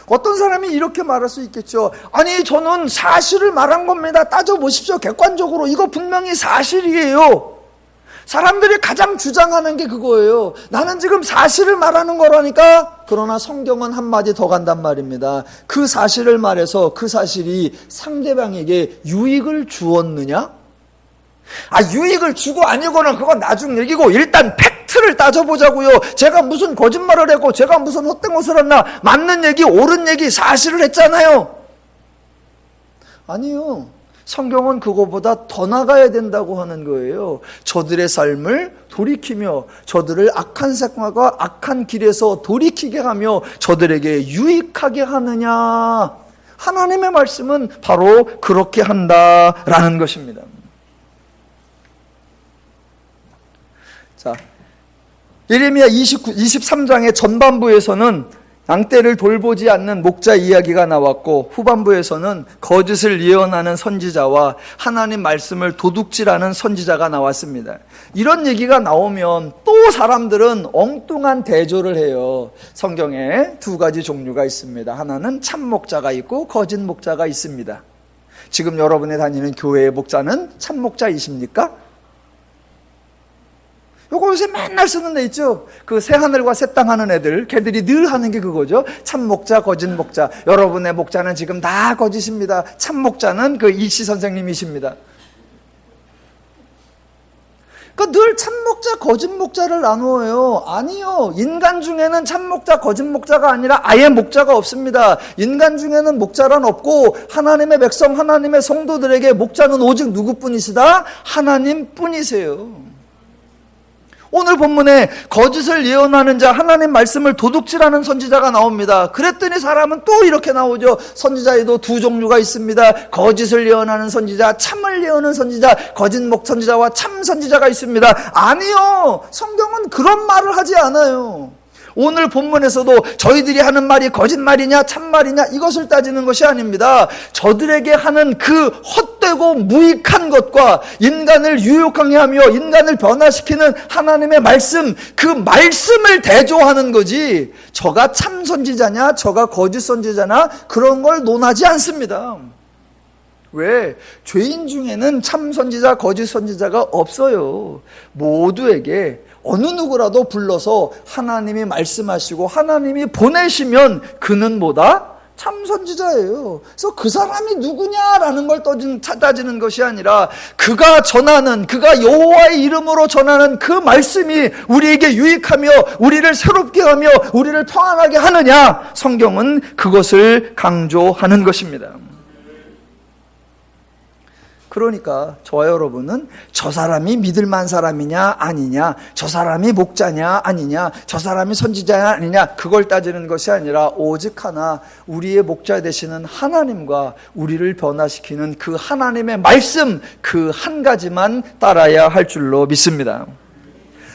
어떤 사람이 이렇게 말할 수 있겠죠. 아니 저는 사실을 말한 겁니다. 따져보십시오. 객관적으로 이거 분명히 사실이에요. 사람들이 가장 주장하는 게 그거예요. 나는 지금 사실을 말하는 거라니까. 그러나 성경은 한마디 더 간단 말입니다. 그 사실을 말해서 그 사실이 상대방에게 유익을 주었느냐? 유익을 주고 아니고는 그건 나중 얘기고 일단 팩트를 따져보자고요. 제가 무슨 거짓말을 했고 제가 무슨 헛된 것을 했나. 맞는 얘기, 옳은 얘기, 사실을 했잖아요. 아니요. 성경은 그거보다 더 나가야 된다고 하는 거예요. 저들의 삶을 돌이키며 저들을 악한 생각과 악한 길에서 돌이키게 하며 저들에게 유익하게 하느냐. 하나님의 말씀은 바로 그렇게 한다라는 것입니다. 자, 예레미야 23장의 전반부에서는 양떼를 돌보지 않는 목자 이야기가 나왔고, 후반부에서는 거짓을 예언하는 선지자와 하나님 말씀을 도둑질하는 선지자가 나왔습니다. 이런 얘기가 나오면 또 사람들은 엉뚱한 대조를 해요. 성경에 두 가지 종류가 있습니다. 하나는 참 목자가 있고 거짓 목자가 있습니다. 지금 여러분이 다니는 교회의 목자는 참 목자이십니까? 요거 요새 맨날 쓰는 데 있죠. 그 새하늘과 새 땅 하는 애들, 걔들이 늘 하는 게 그거죠. 참 목자, 거짓 목자. 여러분의 목자는 지금 다 거짓입니다. 참 목자는 그 이씨 선생님이십니다. 그러니까 늘 참 목자, 거짓 목자를 나누어요. 아니요. 인간 중에는 참 목자, 거짓 목자가 아니라 아예 목자가 없습니다. 인간 중에는 목자란 없고, 하나님의 백성, 하나님의 성도들에게 목자는 오직 누구뿐이시다? 하나님 뿐이세요. 오늘 본문에 거짓을 예언하는 자, 하나님 말씀을 도둑질하는 선지자가 나옵니다. 그랬더니 사람은 또 이렇게 나오죠. 선지자에도 두 종류가 있습니다. 거짓을 예언하는 선지자, 참을 예언하는 선지자, 거짓 목 선지자와 참 선지자가 있습니다. 아니요, 성경은 그런 말을 하지 않아요. 오늘 본문에서도 저희들이 하는 말이 거짓말이냐 참말이냐 이것을 따지는 것이 아닙니다. 저들에게 하는 그 헛되고 무익한 것과 인간을 유혹하게 하며 인간을 변화시키는 하나님의 말씀, 그 말씀을 대조하는 거지, 저가 참 선지자냐 저가 거짓 선지자냐 그런 걸 논하지 않습니다. 왜? 죄인 중에는 참 선지자, 거짓 선지자가 없어요. 모두에게 어느 누구라도 불러서 하나님이 말씀하시고 하나님이 보내시면 그는 뭐다? 참 선지자예요. 그래서 그 사람이 누구냐라는 걸 따지는 것이 아니라 그가 전하는, 그가 여호와의 이름으로 전하는 그 말씀이 우리에게 유익하며 우리를 새롭게 하며 우리를 평안하게 하느냐, 성경은 그것을 강조하는 것입니다. 그러니까 저와 여러분은 저 사람이 믿을 만한 사람이냐 아니냐, 저 사람이 목자냐 아니냐, 저 사람이 선지자냐 아니냐, 그걸 따지는 것이 아니라 오직 하나, 우리의 목자 되시는 하나님과 우리를 변화시키는 그 하나님의 말씀, 그 한 가지만 따라야 할 줄로 믿습니다.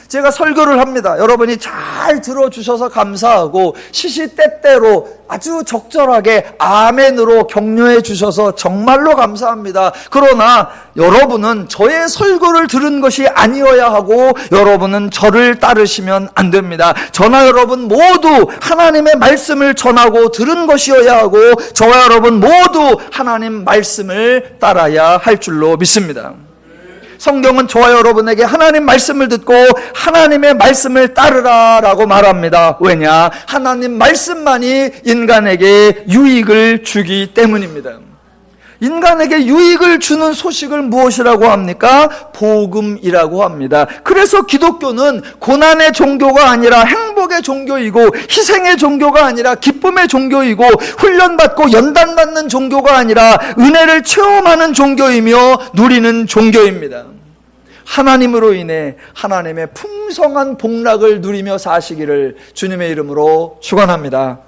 제가 설교를 합니다. 여러분이 잘 들어주셔서 감사하고 시시때때로 아주 적절하게 아멘으로 격려해 주셔서 정말로 감사합니다. 그러나 여러분은 저의 설교를 들은 것이 아니어야 하고 여러분은 저를 따르시면 안 됩니다. 저나 여러분 모두 하나님의 말씀을 전하고 들은 것이어야 하고 저와 여러분 모두 하나님 말씀을 따라야 할 줄로 믿습니다. 성경은 저와 여러분에게 하나님 말씀을 듣고 하나님의 말씀을 따르라 라고 말합니다. 왜냐? 하나님 말씀만이 인간에게 유익을 주기 때문입니다. 인간에게 유익을 주는 소식을 무엇이라고 합니까? 복음이라고 합니다. 그래서 기독교는 고난의 종교가 아니라 행복의 종교이고, 희생의 종교가 아니라 기쁨의 종교이고, 훈련받고 연단받는 종교가 아니라 은혜를 체험하는 종교이며 누리는 종교입니다. 하나님으로 인해 하나님의 풍성한 복락을 누리며 사시기를 주님의 이름으로 축원합니다.